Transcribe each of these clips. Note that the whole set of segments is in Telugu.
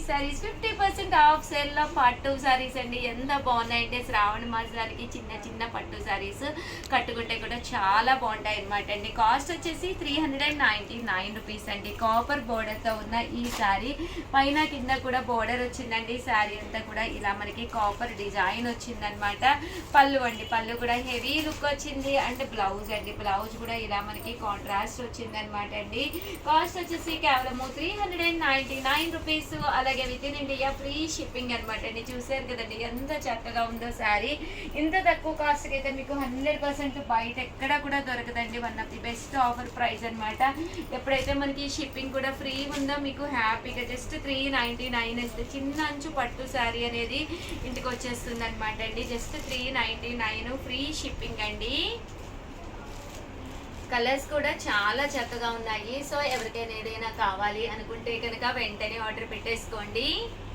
సారీస్ 50% ఆఫ్ సేల్ లో పట్టు సారీస్ అండి. ఎంత బాగున్నాయంటే శ్రావణ మాసానికి చిన్న చిన్న పట్టు సారీస్ కట్టుకుంటే కూడా చాలా బాగుంటాయి అనమాట అండి. కాస్ట్ వచ్చేసి 399 రూపీస్ అండి. కాపర్ బోర్డర్ తో ఉన్న ఈ సారీ పైన కింద కూడా బోర్డర్ వచ్చిందండి. సారీ అంతా కూడా ఇలా మనకి కాపర్ డిజైన్ వచ్చిందనమాట. పళ్ళు అండి, పళ్ళు కూడా హెవీ లుక్ వచ్చింది. అండ్ బ్లౌజ్ అండి, బ్లౌజ్ కూడా ఇలా మనకి కాంట్రాస్ట్ వచ్చింది అనమాట అండి. కాస్ట్ వచ్చేసి కేవలం 399 రూపీస్. అలాగే with in India free shipping అనమాట అండి. చూసారు కదండి ఎంత చక్కగా ఉందో శారీ. ఇంత తక్కువ కాస్ట్ అయితే మీకు 100% బయట ఎక్కడ కూడా దొరకదండి. One of the best offer price అనమాట. ఎప్పుడైతే మనకి షిప్పింగ్ కూడా ఫ్రీ ఉందో మీకు హ్యాపీగా జస్ట్ 399 ఇస్తే చిన్న అంచు పట్టు శారీ అనేది ఇంటికి వచ్చేస్తుంది అనమాట అండి. జస్ట్ 399 ఫ్రీ షిప్పింగ్ అండి. కలర్స్ కూడా చాలా చక్కగా ఉన్నాయి. సో ఎవరికైనా ఏదైనా కావాలి అనుకుంటే కనుక వెంటనే ఆర్డర్ పెట్టేసుకోండి.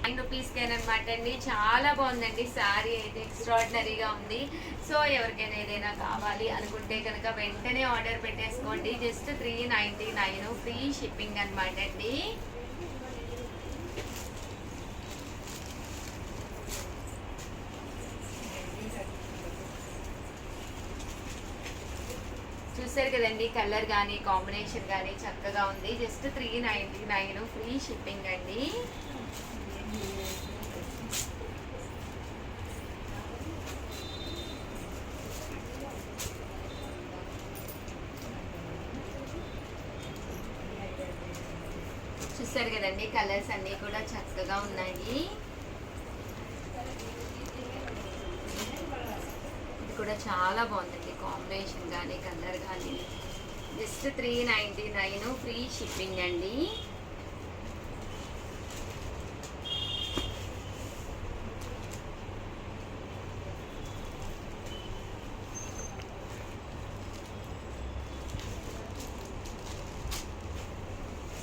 9 రూపీస్కేనమాట అండి. చాలా బాగుందండి శారీ అయితే, ఎక్స్ట్రాడినరీగా ఉంది. సో ఎవరికైనా ఏదైనా కావాలి అనుకుంటే కనుక వెంటనే ఆర్డర్ పెట్టేసుకోండి. జస్ట్ 399 ఫ్రీ షిప్పింగ్ అనమాట అండి. చూసారు కదండి కలర్ కానీ కాంబినేషన్ కానీ చక్కగా ఉంది. జస్ట్ 399 ఫ్రీ షిప్పింగ్ అండి. చూసారు కదండి కలర్స్ అన్నీ కూడా చక్కగా ఉన్నాయి. కూడా చాలా బాగుందండి కాంబినేషన్ కానీ కలర్ కానీ. జస్ట్ 399 ఫ్రీ షిప్పింగ్ అండి.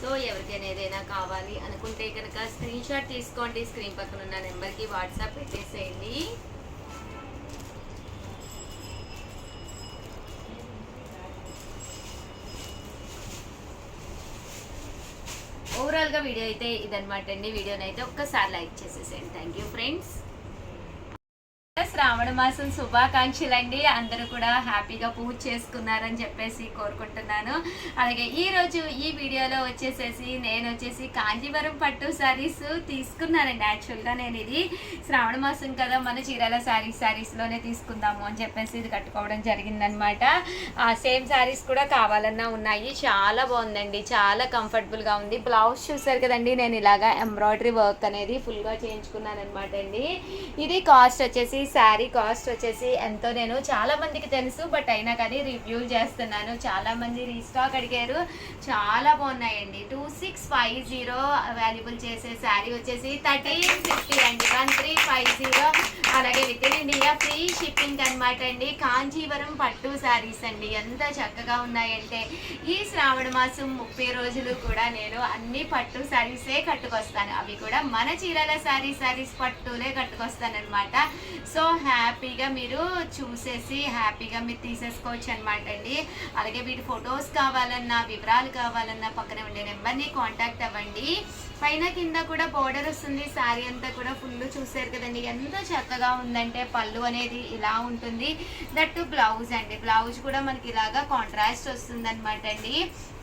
సో ఎవరికైనా ఏదైనా కావాలి అనుకుంటే కనుక స్క్రీన్ షాట్ తీసుకోండి. స్క్రీన్ పక్కన ఉన్న నెంబర్కి వాట్సాప్ పెట్టేసేయండి. ఓవరాల్గా వీడియో అయితే ఇదనమాట అండి. వీడియోని అయితే ఒక్కసారి లైక్ చేసేసేయండి. Thank you friends. శ్రావణ మాసం శుభాకాంక్షలు అండి. అందరూ కూడా హ్యాపీగా పూజ చేసుకున్నారని చెప్పేసి కోరుకుంటున్నాను. అలాగే ఈరోజు ఈ వీడియోలో వచ్చేసేసి నేను వచ్చేసి కాంజీవరం పట్టు శారీస్ తీసుకున్నానండి. యాక్చువల్గా నేను ఇది శ్రావణ మాసం కదా, మన చీరాల శారీస్లోనే తీసుకుందాము అని చెప్పేసి ఇది కట్టుకోవడం జరిగిందనమాట. సేమ్ శారీస్ కూడా కావాలన్నా ఉన్నాయి. చాలా బాగుందండి, చాలా కంఫర్టబుల్గా ఉంది. బ్లౌజ్ చూసారు కదండి, నేను ఇలాగా ఎంబ్రాయిడరీ వర్క్ అనేది ఫుల్గా చేయించుకున్నాను అనమాట అండి. ఇది కాస్ట్ వచ్చేసి శారీ కాస్ట్ వచ్చేసి ఎంతో నేను చాలా మందికి తెలుసు, బట్ అయినా కానీ రివ్యూ చేస్తున్నాను. చాలా మంది రీస్టాక్ అడిగారు, చాలా బాగున్నాయండి. 2650 అవైలబుల్ చేసే శారీ వచ్చేసి 1350 అండి. 1350. అలాగే with in India free shipping అనమాట అండి. కాంజీవరం పట్టు శారీస్ అండి. ఎంత చక్కగా ఉన్నాయంటే ఈ శ్రావణ మాసం 30 రోజులు కూడా నేను అన్ని పట్టు శారీసే కట్టుకొస్తాను. అవి కూడా మన చీరాల శారీస్ పట్టులే కట్టుకొస్తాను అనమాట. సో హ్యాపీగా మీరు చూసేసి హ్యాపీగా మీరు తీసేసుకోవచ్చు అనమాట అండి. అలాగే వీటి ఫొటోస్ కావాలన్నా వివరాలు కావాలన్నా పక్కన ఉండే నెంబర్ని కాంటాక్ట్ అవ్వండి. పైన కింద కూడా బోర్డర్ వస్తుంది. శారీ అంతా కూడా ఫుల్ చూసారు కదండి ఎంత చక్కగా ఉందంటే. పళ్ళు అనేది ఇలా ఉంటుంది. దట్టు బ్లౌజ్ అండి, బ్లౌజ్ కూడా మనకి ఇలాగా కాంట్రాస్ట్ వస్తుంది అనమాట అండి.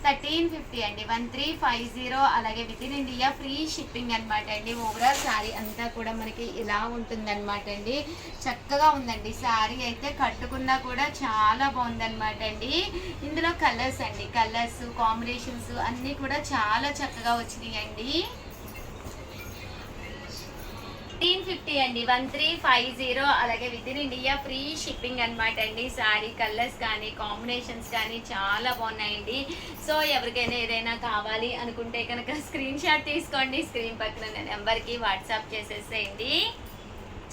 1350 అండి. 1350. అలాగే with in India free shipping అనమాట అండి. ఓవరాల్ శారీ అంతా కూడా మనకి ఇలా ఉంటుంది అనమాట అండి. చక్కగా ఉందండి శారీ అయితే, కట్టుకున్నా కూడా చాలా బాగుందనమాట అండి. ఇందులో కలర్స్ అండి, కలర్స్ కాంబినేషన్స్ అన్నీ కూడా చాలా చక్కగా వచ్చినాయి అండి. 1350 అండి. 1350. అలాగే with in India free shipping అనమాట అండి. శారీ కలర్స్ కానీ కాంబినేషన్స్ కానీ చాలా బాగున్నాయండి. సో ఎవరికైనా ఏదైనా కావాలి అనుకుంటే కనుక స్క్రీన్ షాట్ తీసుకోండి. స్క్రీన్ పక్కన నెంబర్కి వాట్సాప్ చేసేసేయండి.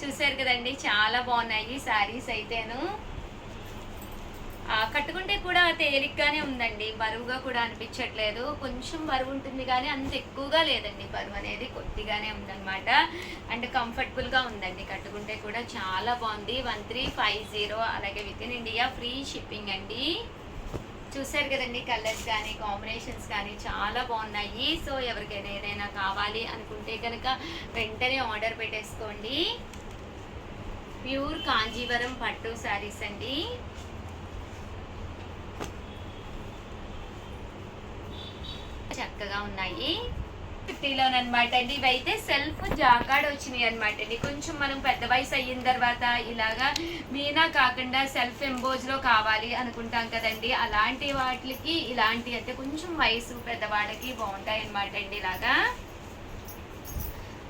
చూసారు కదండి చాలా బాగున్నాయి శారీస్ అయితేను. కట్టుకుంటే కూడా తేలిగ్గానే ఉందండి, బరువుగా కూడా అనిపించట్లేదు. కొంచెం బరువు ఉంటుంది కానీ అంత ఎక్కువగా లేదండి, బరువు అనేది కొద్దిగానే ఉందన్నమాట. అండ్ కంఫర్టబుల్గా ఉందండి, కట్టుకుంటే కూడా చాలా బాగుంది. 1350. అలాగే with in India free shipping అండి. చూసారు కదండి, కలర్స్ కానీ కాంబినేషన్స్ కానీ చాలా బాగున్నాయి. సో ఎవరికైనా ఏదైనా కావాలి అనుకుంటే కనుక వెంటనే ఆర్డర్ పెట్టేసుకోండి. ప్యూర్ కాంజీవరం పట్టు శారీస్ అండి. చక్కగా ఉన్నాయి. 50లోనమాట అండి. ఇవైతే సెల్ఫ్ జాకాడ్ వచ్చినాయి అనమాట అండి. కొంచెం మనం పెద్ద వయసు అయిన తర్వాత ఇలాగా మీనా కాకుండా సెల్ఫ్ ఎంబోజ్లో కావాలి అనుకుంటాం కదండి, అలాంటి వాటికి ఇలాంటి అంటే కొంచెం వయసు పెద్దవాళ్ళకి బాగుంటాయి అనమాట అండి. ఇలాగా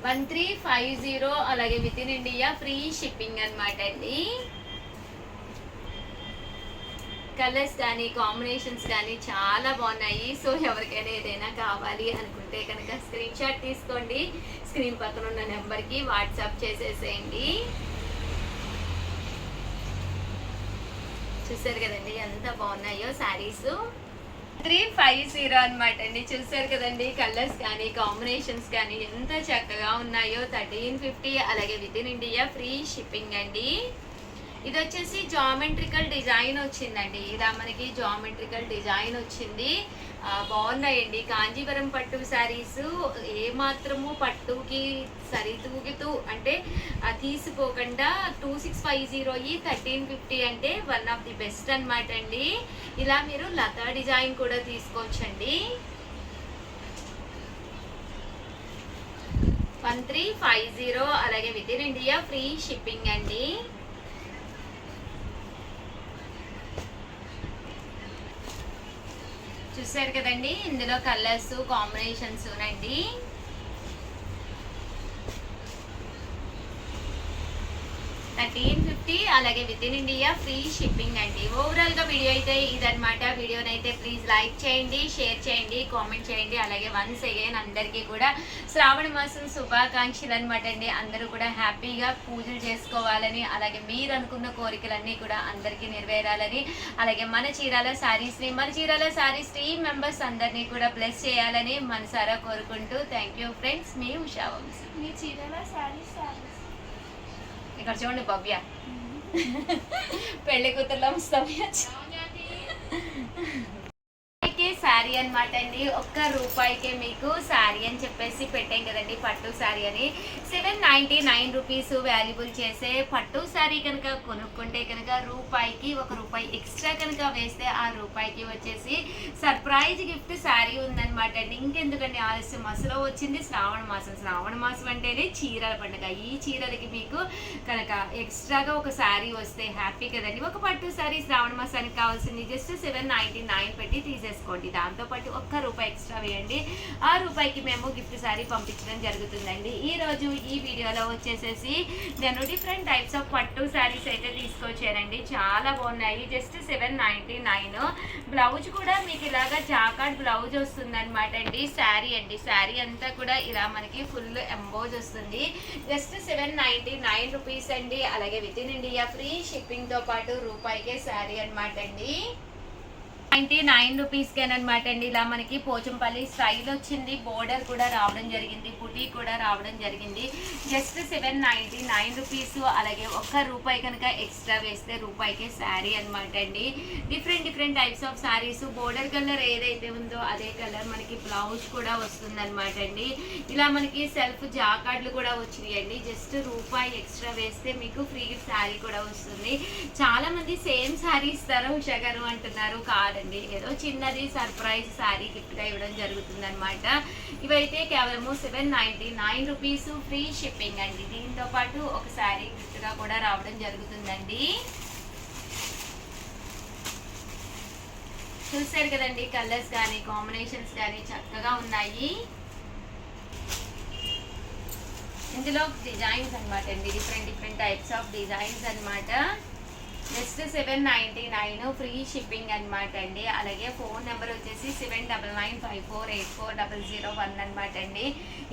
1350, అలాగే with in India free shipping అనమాట అండి. కలర్స్ కానీ కాంబినేషన్స్ కానీ చాలా బాగున్నాయి. సో ఎవరికైనా ఏదైనా కావాలి అనుకుంటే కనుక స్క్రీన్ షాట్ తీసుకోండి, స్క్రీన్ పక్కన ఉన్న నెంబర్కి వాట్సాప్ చేసేసేయండి. చూసారు కదండి ఎంత బాగున్నాయో శారీస్. 350 అనమాట అండి. చూసారు కదండి, కలర్స్ కానీ కాంబినేషన్స్ కానీ ఎంత చక్కగా ఉన్నాయో. 1350, అలాగే with in India free shipping అండి. ఇది వచ్చేసి జామెట్రికల్ డిజైన్ వచ్చిందండి. ఇలా మనకి జామెట్రికల్ డిజైన్ వచ్చింది. బాగున్నాయండి. కాంజీవరం పట్టు శారీస్ ఏమాత్రము పట్టుకి సరితూగుతూ అంటే తీసిపోకుండా 2650 1350 అంటే వన్ ఆఫ్ ది బెస్ట్ అనమాట అండి. ఇలా మీరు లతా డిజైన్ కూడా తీసుకోవచ్చండి. 1350, అలాగే with in India free shipping అండి. చూసారు కదండి, ఇందులో కలర్స్ కాంబినేషన్స్ నండి. 1350, అలాగే with in India free shipping అండి. ఓవరాల్ గా వీడియో అయితే ఇదనమాట. వీడియోనైతే ప్లీజ్ లైక్ చేయండి, షేర్ చేయండి, కామెంట్ చేయండి. అలాగే వన్స్ అగైన్ అందరికీ కూడా శ్రావణ మాసం శుభాకాంక్షలు అనమాట అండి. అందరూ కూడా హ్యాపీగా పూజలు చేసుకోవాలని, అలాగే మీరు అనుకున్న కోరికలన్నీ కూడా అందరికీ నెరవేరాలని, అలాగే మన చీరాల శారీస్ టీమ్ మెంబర్స్ అందరినీ కూడా బ్లెస్ చేయాలని మనసారా కోరుకుంటూ థ్యాంక్ యూ ఫ్రెండ్స్. మీ ఉషా వంశీ. మీ చీరాల శారీస్ ఇక్కడ చూడండి భవ్య పెళ్లి కూతుర్లో సమయ శారీ అనమాట అండి. ₹1 మీకు శారీ అని చెప్పేసి పెట్టాం కదండి, పట్టు శారీ అని. 799 రూపీస్ వాల్యుబుల్ చేసే పట్టు శారీ కనుక కొనుక్కుంటే కనుక రూపాయికి ₹1 ఎక్స్ట్రా కనుక వేస్తే ఆ రూపాయికి వచ్చేసి సర్ప్రైజ్ గిఫ్ట్ శారీ ఉందన్నమాట అండి. ఇంకెందుకండి ఆలస్యం, అసలు వచ్చింది శ్రావణ మాసం అంటేనే చీరల పండుగ. ఈ చీరలకి మీకు కనుక ఎక్స్ట్రాగా ఒక శారీ వస్తే హ్యాపీ కదండి. ఒక పట్టు శారీ శ్రావణ మాసానికి కావాల్సింది జస్ట్ 799 పెట్టి తీసేసుకోండి. దాంతోపాటు ₹1 ఎక్స్ట్రా వేయండి. ఆ రూపాయికి మేము గిఫ్ట్ శారీ పంపించడం జరుగుతుందండి. ఈ రోజు ఈ వీడియోలో వచ్చేసేసి నేను డిఫరెంట్ టైప్స్ ఆఫ్ పట్టు శారీస్ అయితే తీసుకొచ్చానండి. చాలా బాగున్నాయి. జస్ట్ 799. బ్లౌజ్ కూడా మీకు ఇలాగా జాకార్డ్ బ్లౌజ్ వస్తుంది అనమాట అండి. శారీ అంతా కూడా ఇలా మనకి ఫుల్ ఎంబోజ్ వస్తుంది. జస్ట్ 799 రూపీస్ అండి. అలాగే with in India free shipping తో పాటు రూపాయికే శారీ అనమాట అండి. 99 రూపీస్కేనమాట అండి. ఇలా మనకి పోచంపల్లి స్టైల్ వచ్చింది. బోర్డర్ కూడా రావడం జరిగింది, బుటీ కూడా రావడం జరిగింది. Just 799 rupees. అలాగే ₹1 కనుక ఎక్స్ట్రా వేస్తే రూపాయికే శారీ అనమాట అండి. Different types of saris. Border colour ఏదైతే ఉందో అదే కలర్ మనకి బ్లౌజ్ కూడా వస్తుంది అనమాట అండి. ఇలా మనకి సెల్ఫ్ జాకార్డ్లు కూడా వచ్చినాయండి. జస్ట్ ₹1 ఎక్స్ట్రా వేస్తే మీకు ఫ్రీ శారీ కూడా వస్తుంది. చాలా మంది సేమ్ శారీ ఇస్తారా ఉషా గారు అంటున్నారు. కాదండి, ఏదో చిన్నది సర్ప్రైజ్ శారీ గిఫ్ట్ గా ఇవ్వడం జరుగుతుంది అనమాట. ఇవైతే కేవలము 799 రూపీస్ ఫ్రీ షిప్పింగ్ అండి. దీంతో పాటు ఒక శారీ గిఫ్ట్ గా కూడా రావడం జరుగుతుందండి. చూసారు కదండి, కలర్స్ కానీ కాంబినేషన్స్ కానీ చక్కగా ఉన్నాయి. ఇందులో డిజైన్స్ అనమాట అండి, డిఫరెంట్ టైప్స్ ఆఫ్ డిజైన్స్ అనమాట. జస్ట్ 799 ఫ్రీ షిప్పింగ్ అనమాట అండి. అలాగే ఫోన్ నెంబర్ వచ్చేసి 7995484001 అనమాట అండి.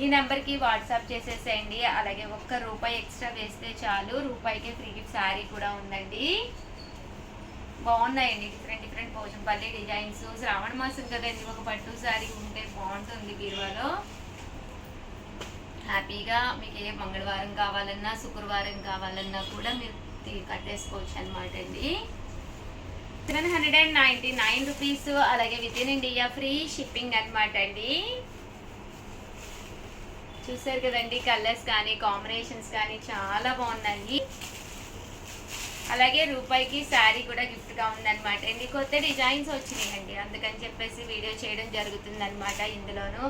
ఈ నెంబర్కి వాట్సాప్ చేసేసేయండి. అలాగే ₹1 ఎక్స్ట్రా వేస్తే చాలు, రూపాయికి ఫ్రీ గిఫ్ట్ శారీ కూడా ఉందండి. బాగున్నాయండి డిఫరెంట్ పోచంపల్లి డిజైన్స్. శ్రావణ మాసం కదండి, ఒక పట్టు శారీ ఉంటే బాగుంటుంది బీరువాలో. హ్యాపీగా మీకు ఏ మంగళవారం కావాలన్నా శుక్రవారం కావాలన్నా కూడా మీరు కట్టేసుకోవచ్చు అనమాట అండి. 799 రూపీస్. అలాగే with in India free shipping అనమాట అండి. చూసారు కదండి, కలర్స్ కానీ కాంబినేషన్స్ కానీ చాలా బాగున్నాయి. అలాగే రూపాయికి శారీ కూడా గిఫ్ట్గా ఉందన్నమాట అండి. కొత్త డిజైన్స్ వచ్చినాయండి, అందుకని చెప్పేసి వీడియో చేయడం జరుగుతుంది అనమాట. ఇందులోనూ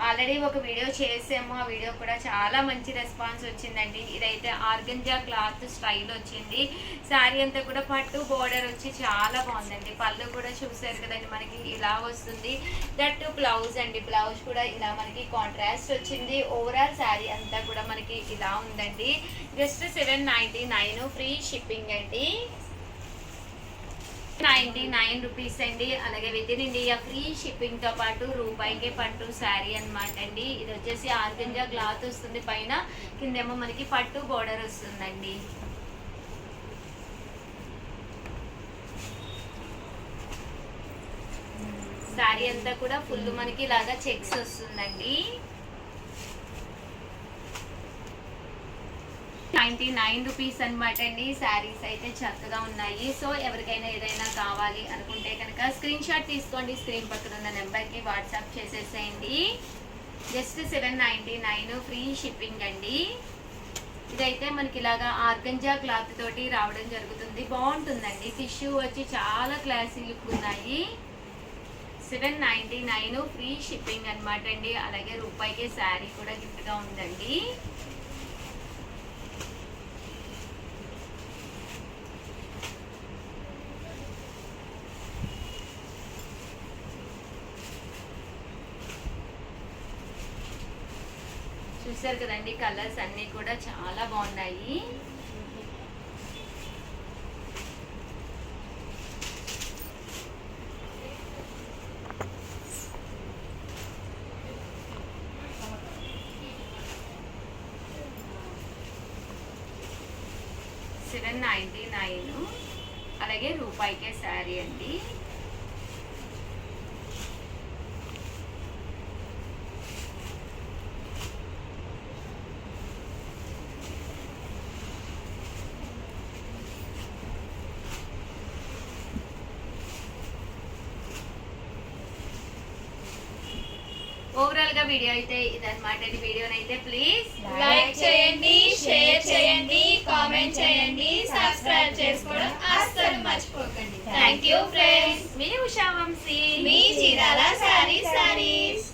ఆల్రెడీ ఒక వీడియో చేసాము, ఆ వీడియో కూడా చాలా మంచి రెస్పాన్స్ వచ్చిందండి. ఇదైతే ఆర్గంజా క్లాత్ స్టైల్ వచ్చింది. శారీ అంతా కూడా పట్టు బోర్డర్ వచ్చి చాలా బాగుందండి. పళ్ళు కూడా చూసారు కదండి, మనకి ఇలా వస్తుంది. దట్టు బ్లౌజ్ అండి, బ్లౌజ్ కూడా ఇలా మనకి కాంట్రాస్ట్ వచ్చింది. ఓవరాల్ శారీ అంతా కూడా మనకి ఇలా ఉందండి. జస్ట్ 799 ఫ్రీ షిప్పింగ్ అండి. 99 రూపీస్ అండి. అలాగే with in India free shipping తో పాటు రూపాయికే పట్టు శారీ అనమాట అండి. ఇది వచ్చేసి ఆర్గంజా క్లాత్ వస్తుంది, పైన కిందేమో మనకి పట్టు బోర్డర్ వస్తుందండి. శారీ అంతా కూడా ఫుల్ మనకి ఇలాగా చెక్స్ వస్తుందండి. 99 రూపీస్ అనమాట అండి. శారీస్ అయితే చక్కగా ఉన్నాయి. సో ఎవరికైనా ఏదైనా కావాలి అనుకుంటే కనుక స్క్రీన్ షాట్ తీసుకోండి, స్క్రీన్ పక్కన ఉన్న నెంబర్కి వాట్సాప్ చేసేసేయండి. జస్ట్ 799 ఫ్రీ షిప్పింగ్ అండి. ఇదైతే మనకి ఇలాగా ఆర్గంజా క్లాత్ తోటి రావడం జరుగుతుంది, బాగుంటుందండి. టిష్యూ వచ్చి చాలా క్లాసీ లుక్ ఉన్నాయి. 799 ఫ్రీ షిప్పింగ్ అనమాట అండి. అలాగే రూపాయికే శారీ కూడా గిఫ్ట్గా ఉందండి. చూసారు కదండి, కలర్స్ అన్నీ కూడా చాలా బాగున్నాయి. $799 అలాగే రూపాయికే శారీ అండి. ఓవరాల్ గా వీడియో అయితే ఇదన్నమాట. వీడియోని అయితే ప్లీజ్ లైక్ చేయండి, షేర్ చేయండి, కామెంట్ చేయండి, సబ్స్క్రైబ్ చేసుకోవడం అస్సలు మర్చిపోకండి. Thank you friends. మీ ఉషా వంశీ, మీ చీరాల సారీస్.